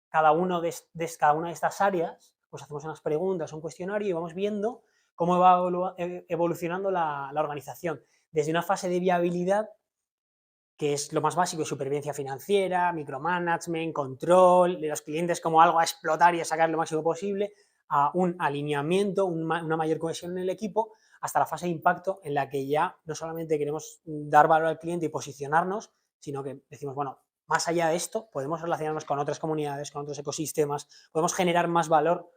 cada una de estas áreas, pues hacemos unas preguntas, un cuestionario y vamos viendo cómo va evolucionando la organización. Desde una fase de viabilidad, que es lo más básico, supervivencia financiera, micromanagement, control de los clientes como algo a explotar y a sacar lo máximo posible, a un alineamiento, una mayor cohesión en el equipo, hasta la fase de impacto en la que ya no solamente queremos dar valor al cliente y posicionarnos, sino que decimos, bueno, más allá de esto, podemos relacionarnos con otras comunidades, con otros ecosistemas, podemos generar más valor.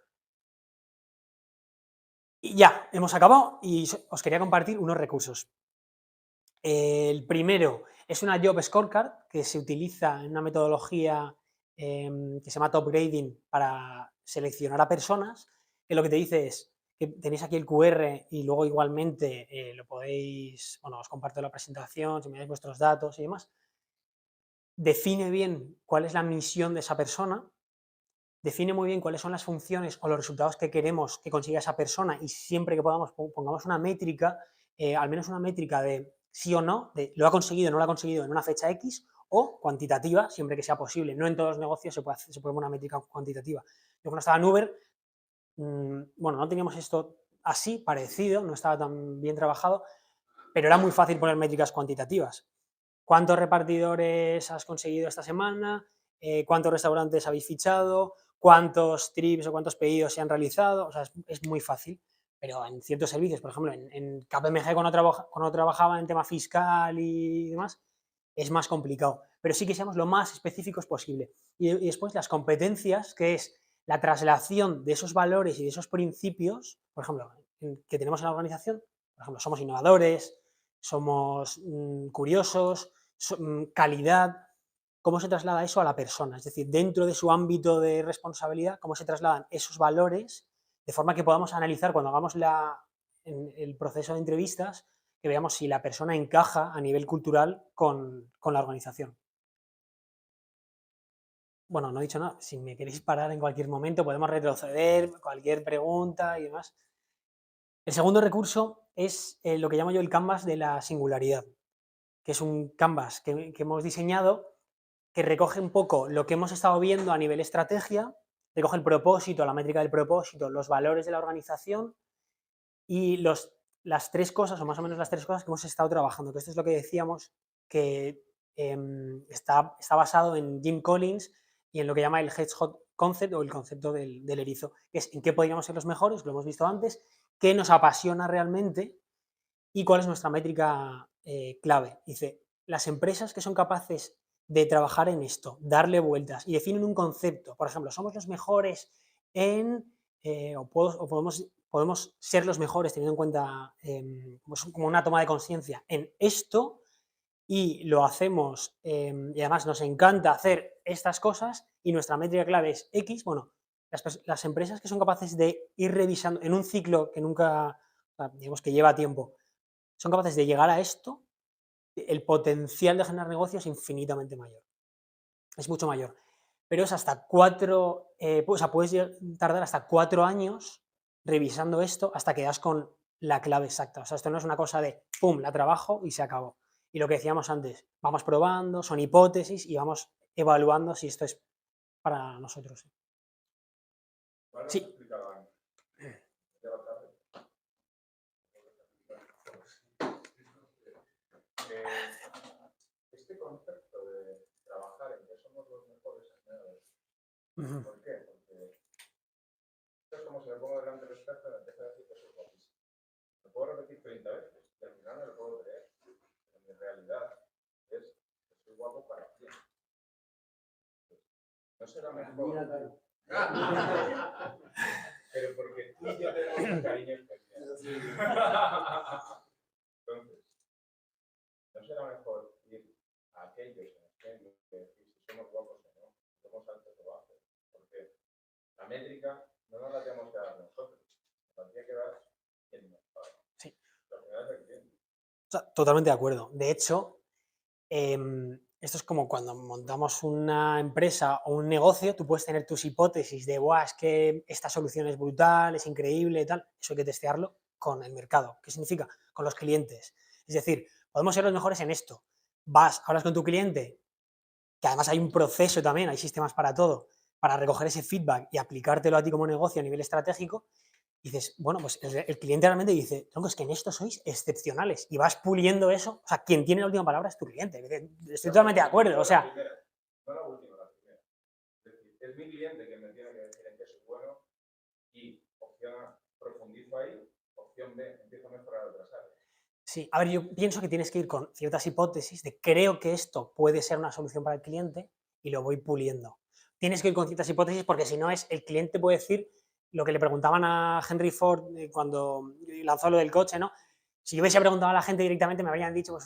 Y ya, hemos acabado y os quería compartir unos recursos. El primero es una Job Scorecard que se utiliza en una metodología que se llama Top Grading para seleccionar a personas, que lo que te dice es que tenéis aquí el QR y luego igualmente lo podéis, bueno, os comparto la presentación, si me dais vuestros datos y demás. Define bien cuál es la misión de esa persona, define muy bien cuáles son las funciones o los resultados que queremos que consiga esa persona y siempre que podamos pongamos una métrica, al menos una métrica de sí o no, de lo ha conseguido o no lo ha conseguido en una fecha X, o cuantitativa, siempre que sea posible. No en todos los negocios se puede poner una métrica cuantitativa. Yo cuando estaba en Uber, bueno, no teníamos esto así, parecido, no estaba tan bien trabajado, pero era muy fácil poner métricas cuantitativas. ¿Cuántos repartidores has conseguido esta semana? ¿Cuántos restaurantes habéis fichado? ¿Cuántos trips o cuántos pedidos se han realizado? O sea, es muy fácil. Pero en ciertos servicios, por ejemplo, en KPMG cuando trabajaba en tema fiscal y demás, es más complicado. Pero sí que seamos lo más específicos posible. Y después las competencias, que es la traslación de esos valores y de esos principios, por ejemplo, que tenemos en la organización. Por ejemplo, somos innovadores, somos curiosos, calidad. ¿Cómo se traslada eso a la persona? Es decir, dentro de su ámbito de responsabilidad, ¿cómo se trasladan esos valores de forma que podamos analizar cuando hagamos el proceso de entrevistas, que veamos si la persona encaja a nivel cultural con la organización? Bueno, no he dicho nada. Si me queréis parar en cualquier momento, podemos retroceder, cualquier pregunta y demás. El segundo recurso es lo que llamo yo el canvas de la singularidad, que es un canvas que hemos diseñado que recoge un poco lo que hemos estado viendo a nivel estrategia, recoge el propósito, la métrica del propósito, los valores de la organización y las 3 cosas, o más o menos las 3 cosas que hemos estado trabajando, que esto es lo que decíamos, que está basado en Jim Collins y en lo que llama el hedgehog concept o el concepto del erizo, que es en qué podríamos ser los mejores, lo hemos visto antes, qué nos apasiona realmente ¿Y cuál es nuestra métrica clave? Dice, las empresas que son capaces de trabajar en esto, darle vueltas y definen un concepto, por ejemplo, somos los mejores en, o podemos ser los mejores teniendo en cuenta como una toma de conciencia en esto, y lo hacemos, y además nos encanta hacer estas cosas y nuestra métrica clave es X, bueno, las empresas que son capaces de ir revisando en un ciclo que nunca, digamos que lleva tiempo, son capaces de llegar a esto, el potencial de generar negocio es infinitamente mayor. Es mucho mayor. Pero es hasta 4, puedes tardar hasta 4 años revisando esto hasta que das con la clave exacta. O sea, esto no es una cosa de, pum, la trabajo y se acabó. Y lo que decíamos antes, vamos probando, son hipótesis y vamos evaluando si esto es para nosotros. Sí. Este concepto de trabajar en que somos los mejores en nada. ¿Por qué? Porque esto es como si me pongo delante del espejo y me empiezo a decir que soy guapísimo. Lo puedo repetir 30 veces y al final no lo puedo creer. Pero mi realidad es que soy guapo para quién. No será mejor. Pero porque tú y yo tenemos un cariño especial. Entonces, ¿no será mejor ir a aquellos en los que decir si somos guapos o no, somos altos o bajos? Porque la métrica no nos la tenemos que dar nosotros, nos la tiene que dar quien nos paga. Sí. La final es el cliente. O sea, totalmente de acuerdo. De hecho, esto es como cuando montamos una empresa o un negocio, tú puedes tener tus hipótesis de, Buah, es que esta solución es brutal, es increíble y tal. Eso hay que testearlo con el mercado. ¿Qué significa? Con los clientes. Es decir, podemos ser los mejores en esto. Hablas con tu cliente, que además hay un proceso también, hay sistemas para todo, para recoger ese feedback y aplicártelo a ti como negocio a nivel estratégico. Y dices, bueno, pues el cliente realmente dice, tronco, es que en esto sois excepcionales y vas puliendo eso. O sea, quien tiene la última palabra es tu cliente. Estoy totalmente de acuerdo. O sea, no la última, la primera. Es decir, es mi cliente que me tiene que decir en qué soy bueno y opción A, profundizo ahí, opción B, empiezo a mejorar otras áreas. Sí, a ver, yo pienso que tienes que ir con ciertas hipótesis de creo que esto puede ser una solución para el cliente y lo voy puliendo. Tienes que ir con ciertas hipótesis porque si no es, el cliente puede decir lo que le preguntaban a Henry Ford cuando lanzó lo del coche, ¿no? Si yo hubiese preguntado a la gente directamente me habrían dicho,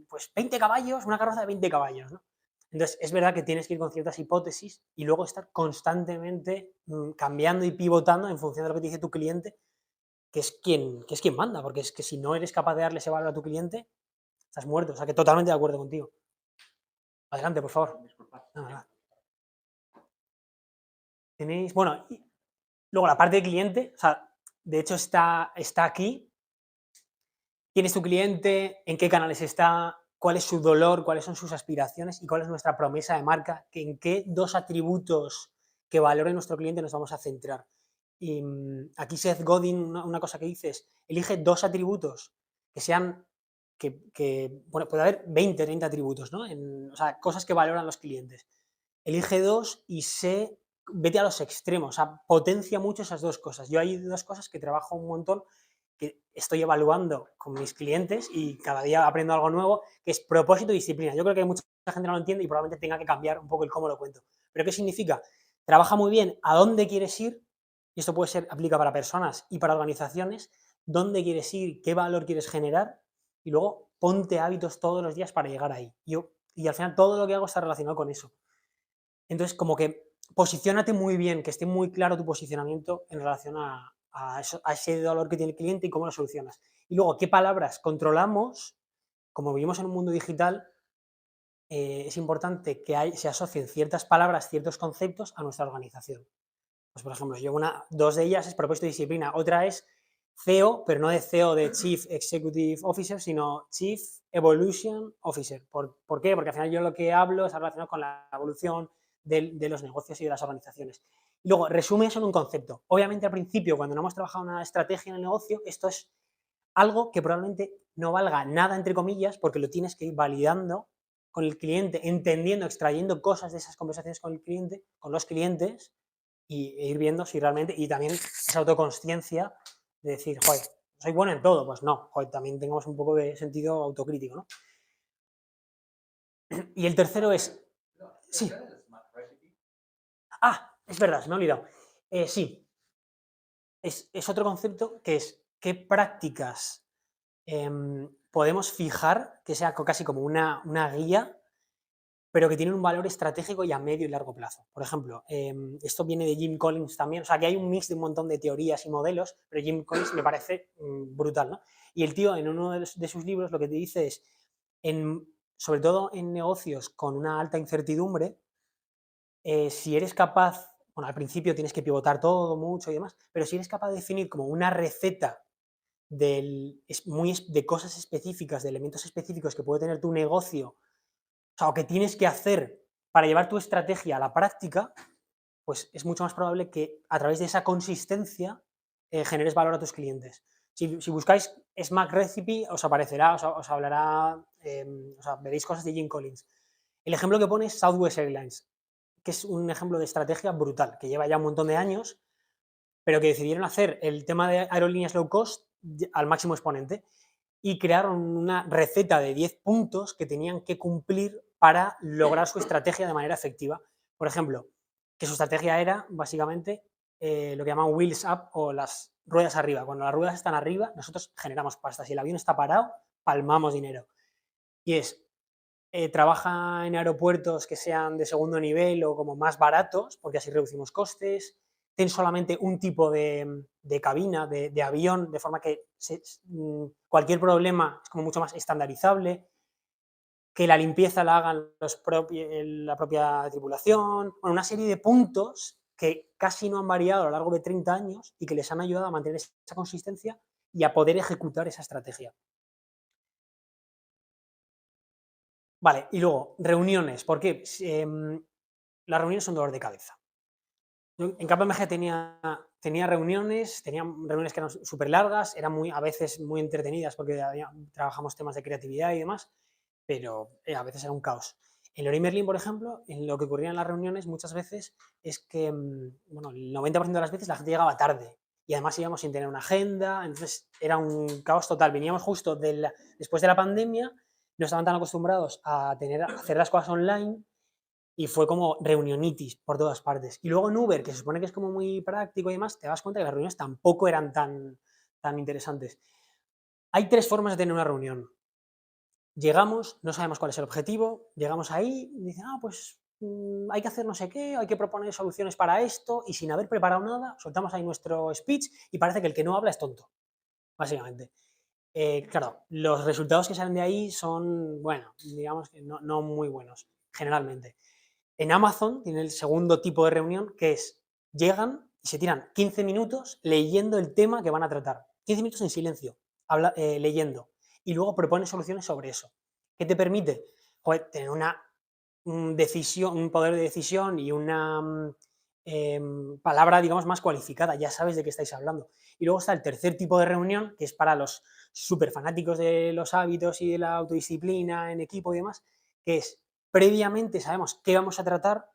pues 20 caballos, una carroza de 20 caballos, ¿no? Entonces, es verdad que tienes que ir con ciertas hipótesis y luego estar constantemente cambiando y pivotando en función de lo que te dice tu cliente, que es quien manda, porque es que si no eres capaz de darle ese valor a tu cliente, estás muerto. O sea, que totalmente de acuerdo contigo. Adelante, por favor. Nada. Tenéis, bueno, y luego la parte de cliente, o sea, de hecho está aquí. ¿Quién es tu cliente? ¿En qué canales está? ¿Cuál es su dolor? ¿Cuáles son sus aspiraciones? ¿Y cuál es nuestra promesa de marca? ¿En qué 2 atributos que valore nuestro cliente nos vamos a centrar? Y aquí Seth Godin, una cosa que dice es, elige 2 atributos que sean, bueno, puede haber 20, 30 atributos, ¿no? O sea, cosas que valoran los clientes. Elige 2 y vete a los extremos, o sea, potencia mucho esas 2 cosas. Yo hay 2 cosas que trabajo un montón, que estoy evaluando con mis clientes y cada día aprendo algo nuevo, que es propósito y disciplina. Yo creo que mucha gente no lo entiende y probablemente tenga que cambiar un poco el cómo lo cuento. ¿Pero qué significa? Trabaja muy bien a dónde quieres ir, y esto aplica para personas y para organizaciones, dónde quieres ir, qué valor quieres generar, y luego ponte hábitos todos los días para llegar ahí. Y al final todo lo que hago está relacionado con eso. Entonces, como que posiciónate muy bien, que esté muy claro tu posicionamiento en relación a ese dolor que tiene el cliente y cómo lo solucionas. Y luego, ¿qué palabras controlamos? Como vivimos en un mundo digital, es importante que se asocien ciertas palabras, ciertos conceptos a nuestra organización. Pues, por ejemplo, dos de ellas es propósito y disciplina. Otra es CEO, pero no de CEO de Chief Executive Officer, sino Chief Evolution Officer. ¿Por qué? Porque al final yo lo que hablo está relacionado con la evolución de los negocios y de las organizaciones. Y luego, resume eso en un concepto. Obviamente, al principio, cuando no hemos trabajado una estrategia en el negocio, esto es algo que probablemente no valga nada, entre comillas, porque lo tienes que ir validando con el cliente, entendiendo, extrayendo cosas de esas conversaciones con el cliente, con los clientes, y ir viendo si realmente, y también esa autoconsciencia de decir, joder, soy bueno en todo, pues no, joder, también tengamos un poco de sentido autocrítico, ¿no? Y el tercero es, sí. Ah, es verdad, se me ha olvidado. Sí, es otro concepto que es qué prácticas podemos fijar que sea casi como una guía, pero que tienen un valor estratégico y a medio y largo plazo. Por ejemplo, esto viene de Jim Collins también, o sea, que hay un mix de un montón de teorías y modelos, pero Jim Collins me parece brutal, ¿no? Y el tío en uno de sus libros lo que te dice es, sobre todo en negocios con una alta incertidumbre, si eres capaz, bueno, al principio tienes que pivotar todo mucho y demás, pero si eres capaz de definir como una receta de cosas específicas, de elementos específicos que puede tener tu negocio, o sea, o que tienes que hacer para llevar tu estrategia a la práctica, pues es mucho más probable que a través de esa consistencia generes valor a tus clientes. Si buscáis Smack Recipe, os aparecerá, os hablará, o sea, veréis cosas de Jim Collins. El ejemplo que pone es Southwest Airlines, que es un ejemplo de estrategia brutal, que lleva ya un montón de años, pero que decidieron hacer el tema de aerolíneas low cost al máximo exponente y crearon una receta de 10 puntos que tenían que cumplir para lograr su estrategia de manera efectiva. Por ejemplo, que su estrategia era básicamente lo que llaman wheels up o las ruedas arriba. Cuando las ruedas están arriba, nosotros generamos pasta. Si el avión está parado, palmamos dinero. Y es, trabaja en aeropuertos que sean de segundo nivel o como más baratos, porque así reducimos costes. Ten solamente un tipo de cabina, de avión, de forma que cualquier problema es como mucho más estandarizable, que la limpieza la hagan la propia tripulación, bueno, una serie de puntos que casi no han variado a lo largo de 30 años y que les han ayudado a mantener esa consistencia y a poder ejecutar esa estrategia. Vale, y luego, reuniones. ¿Por qué? Las reuniones son dolor de cabeza. Yo en KPMG tenía reuniones que eran súper largas, eran a veces muy entretenidas porque trabajamos temas de creatividad y demás, pero a veces era un caos. En Leroy Merlin, por ejemplo, en lo que ocurría en las reuniones muchas veces es que, bueno, el 90% de las veces la gente llegaba tarde y además íbamos sin tener una agenda, entonces era un caos total. Veníamos justo después de la pandemia, no estaban tan acostumbrados a hacer las cosas online y fue como reunionitis por todas partes. Y luego en Uber, que se supone que es como muy práctico y demás, te das cuenta que las reuniones tampoco eran tan interesantes. Hay 3 formas de tener una reunión. Llegamos, no sabemos cuál es el objetivo, llegamos ahí y dicen, pues hay que hacer no sé qué, hay que proponer soluciones para esto, y sin haber preparado nada, soltamos ahí nuestro speech y parece que el que no habla es tonto, básicamente. Claro, los resultados que salen de ahí son, bueno, digamos que no muy buenos, generalmente. En Amazon tiene el segundo tipo de reunión, que es, llegan y se tiran 15 minutos leyendo el tema que van a tratar. 15 minutos en silencio, leyendo. Y luego proponen soluciones sobre eso. ¿Qué te permite? Joder, tener un poder de decisión y una palabra, digamos, más cualificada. Ya sabes de qué estáis hablando. Y luego está el tercer tipo de reunión, que es para los súper fanáticos de los hábitos y de la autodisciplina en equipo y demás, que es, previamente sabemos qué vamos a tratar,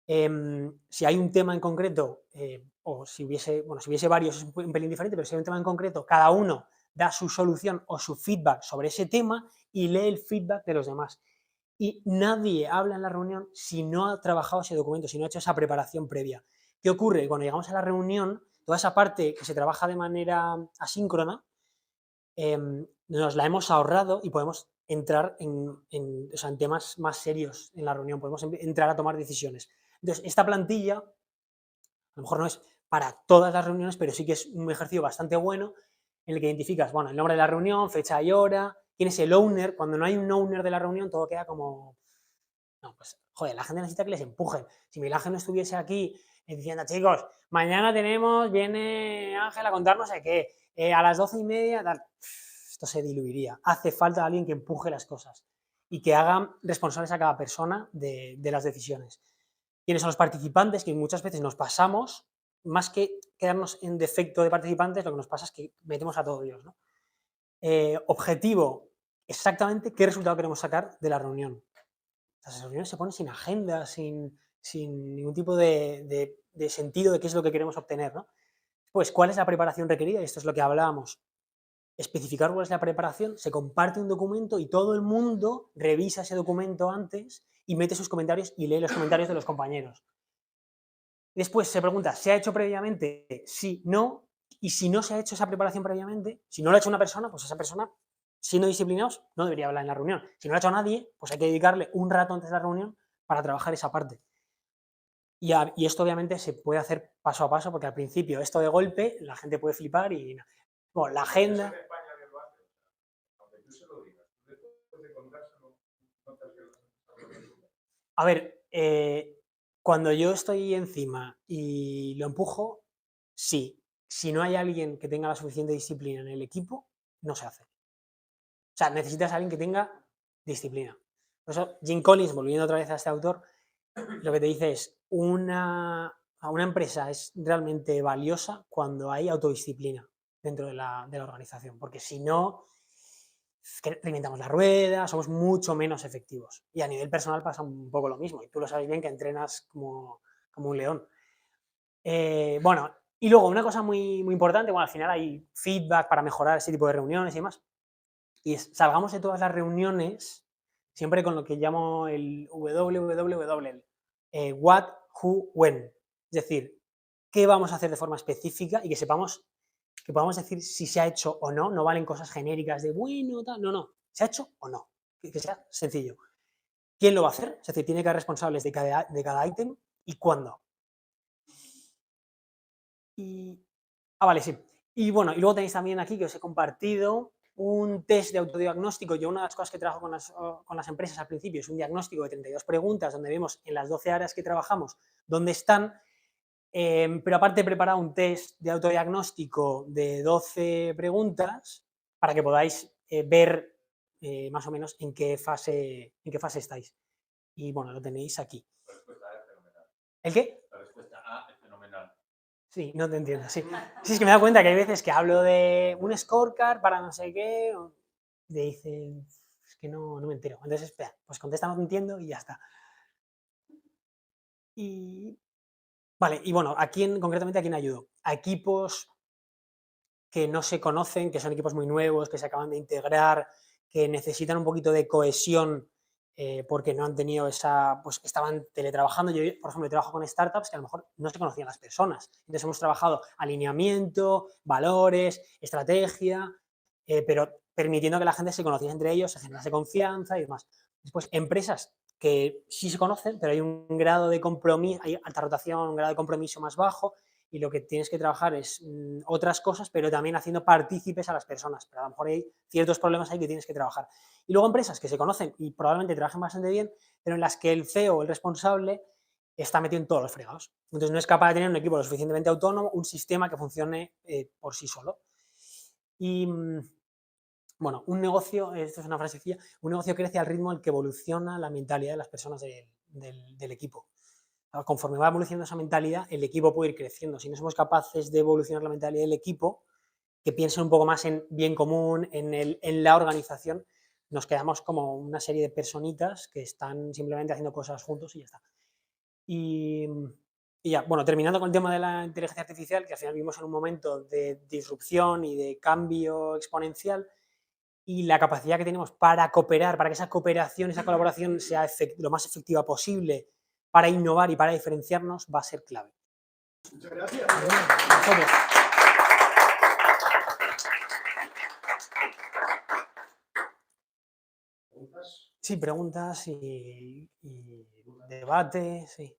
si hay un tema en concreto, o si hubiese varios es un pelín diferente, pero si hay un tema en concreto, cada uno da su solución o su feedback sobre ese tema y lee el feedback de los demás. Y nadie habla en la reunión si no ha trabajado ese documento, si no ha hecho esa preparación previa. ¿Qué ocurre? Cuando llegamos a la reunión, toda esa parte que se trabaja de manera asíncrona, nos la hemos ahorrado y podemos entrar en temas más serios en la reunión, podemos entrar a tomar decisiones. Entonces, esta plantilla, a lo mejor no es para todas las reuniones, pero sí que es un ejercicio bastante bueno en el que identificas, bueno, el nombre de la reunión, fecha y hora, quién es el owner. Cuando no hay un owner de la reunión, todo queda como, no, pues, joder, la gente necesita que les empujen. Si Miguel Ángel no estuviese aquí diciendo, chicos, mañana viene Ángel a contar no sé qué, a las 12:30, tal, esto se diluiría. Hace falta alguien que empuje las cosas y que haga responsables a cada persona de las decisiones. ¿Quiénes son los participantes? Que muchas veces nos pasamos, más que quedarnos en defecto de participantes, lo que nos pasa es que metemos a todo Dios, ¿no? Objetivo, exactamente qué resultado queremos sacar de la reunión. Las reuniones se ponen sin agenda, sin ningún tipo de sentido de qué es lo que queremos obtener, ¿no? Pues, ¿cuál es la preparación requerida? Y esto es lo que hablábamos. especificar cuál es la preparación, se comparte un documento y todo el mundo revisa ese documento antes y mete sus comentarios y lee los comentarios de los compañeros. Después se pregunta, ¿se ha hecho previamente? Sí, no. Y si no se ha hecho esa preparación previamente, si no lo ha hecho una persona, pues esa persona, siendo disciplinados, no debería hablar en la reunión. Si no lo ha hecho nadie, pues hay que dedicarle un rato antes de la reunión para trabajar esa parte. Y esto obviamente se puede hacer paso a paso, porque al principio esto de golpe la gente puede flipar y bueno, la agenda. ¿En España que lo hace? Aunque tú se lo digas, tú después de contárselo, no te has. A ver, cuando yo estoy encima y lo empujo, sí. Si no hay alguien que tenga la suficiente disciplina en el equipo, no se hace. O sea, necesitas a alguien que tenga disciplina. Por eso, Jim Collins, volviendo otra vez a este autor, lo que te dice es, una empresa es realmente valiosa cuando hay autodisciplina dentro de la organización, porque si no, reinventamos la rueda, somos mucho menos efectivos. Y a nivel personal pasa un poco lo mismo, y tú lo sabes bien que entrenas como un león. Bueno, y luego una cosa muy, muy importante, bueno, al final hay feedback para mejorar ese tipo de reuniones y demás, y salgamos de todas las reuniones siempre con lo que llamo el WWW, what, who, when. Es decir, qué vamos a hacer de forma específica y que sepamos, que podamos decir si se ha hecho o no. No valen cosas genéricas de bueno, tal, no. ¿Se ha hecho o no? Que sea sencillo. ¿Quién lo va a hacer? Es decir, tiene que haber responsables de cada ítem y cuándo. Vale, sí. Y bueno, y luego tenéis también aquí que os he compartido un test de autodiagnóstico. Yo una de las cosas que trabajo con las empresas al principio es un diagnóstico de 32 preguntas donde vemos en las 12 áreas que trabajamos dónde están, pero aparte he preparado un test de autodiagnóstico de 12 preguntas para que podáis ver más o menos en qué fase estáis. Y bueno, lo tenéis aquí. La respuesta A es fenomenal. ¿El qué? La respuesta A es fenomenal. Sí, no te entiendo, sí. Sí, es que me da cuenta que hay veces que hablo de un scorecard para no sé qué, y te dicen, es que no me entero. Entonces, espera, pues contesta no te entiendo y ya está. Vale, y bueno, concretamente a quién ayudo. A equipos que no se conocen, que son equipos muy nuevos, que se acaban de integrar, que necesitan un poquito de cohesión porque no han tenido pues estaban teletrabajando. Yo, por ejemplo, trabajo con startups que a lo mejor no se conocían las personas. Entonces hemos trabajado alineamiento, valores, estrategia, pero permitiendo que la gente se conociera entre ellos, se generase confianza y demás. Después, empresas que sí se conocen, pero hay un grado de compromiso, hay alta rotación, un grado de compromiso más bajo, y lo que tienes que trabajar es otras cosas, pero también haciendo partícipes a las personas. Pero a lo mejor hay ciertos problemas ahí que tienes que trabajar. Y luego empresas que se conocen y probablemente trabajen bastante bien, pero en las que el CEO o el responsable está metido en todos los fregados. Entonces no es capaz de tener un equipo lo suficientemente autónomo, un sistema que funcione por sí solo. Y bueno, un negocio, esto es una frase sencilla, un negocio crece al ritmo al que evoluciona la mentalidad de las personas del equipo. Conforme va evolucionando esa mentalidad, el equipo puede ir creciendo. Si no somos capaces de evolucionar la mentalidad del equipo, que piensen un poco más en bien común, en la organización, nos quedamos como una serie de personitas que están simplemente haciendo cosas juntos y ya está. Y ya, bueno, terminando con el tema de la inteligencia artificial, que al final vivimos en un momento de disrupción y de cambio exponencial, y la capacidad que tenemos para cooperar, para que esa cooperación, esa colaboración sea lo más efectiva posible, para innovar y para diferenciarnos, va a ser clave. Muchas gracias. ¿Preguntas? Sí, preguntas y debate, sí.